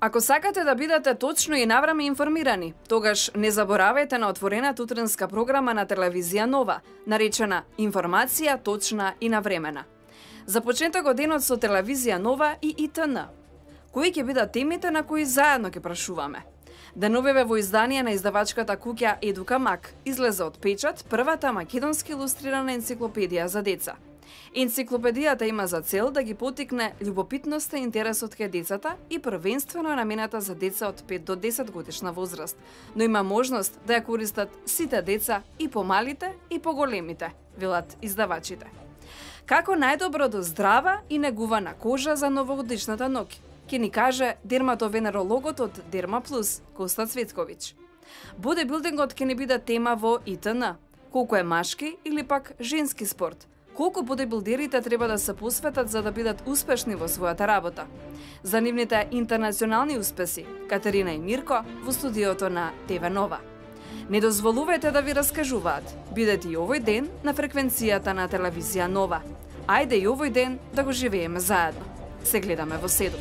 Ако сакате да бидете точно и навреме информирани, тогаш не заборавајте на отворената утринска програма на телевизија Нова, наречена Информација точна и навремена. Започнете го денот со телевизија Нова и ИТН. Кои ќе бидат темите на кои заедно ќе прашуваме? Деновиве во издание на издавачката куќа Едука Мак излезе од печат првата македонски илустрирана енциклопедија за деца. Енциклопедијата има за цел да ги поттикне љубопитноста и интересот кај децата и првенствено е намената за деца од 5 до 10 годишна возраст, но има можност да ја користат сите деца, и помалите и поголемите, велат издавачите. Како најдобро до здрава и негувана кожа за новогодишната ноќ, ќе ни каже дерматовенерологот од Дерма Плюс, Коста Цветковиќ. Бодибилдингот ќе ни биде тема во ИТН. Колку е машки или пак женски спорт? Колку бодибилдерите треба да се посветат за да бидат успешни во својата работа? За нивните интернационални успеси, Катерина и Мирко во студиото на ТВ Нова. Не дозволувајте да ви раскажуваат. Бидете и овој ден на фреквенцијата на телевизија Нова. Ајде и овој ден да го живееме заедно. Се гледаме во 7.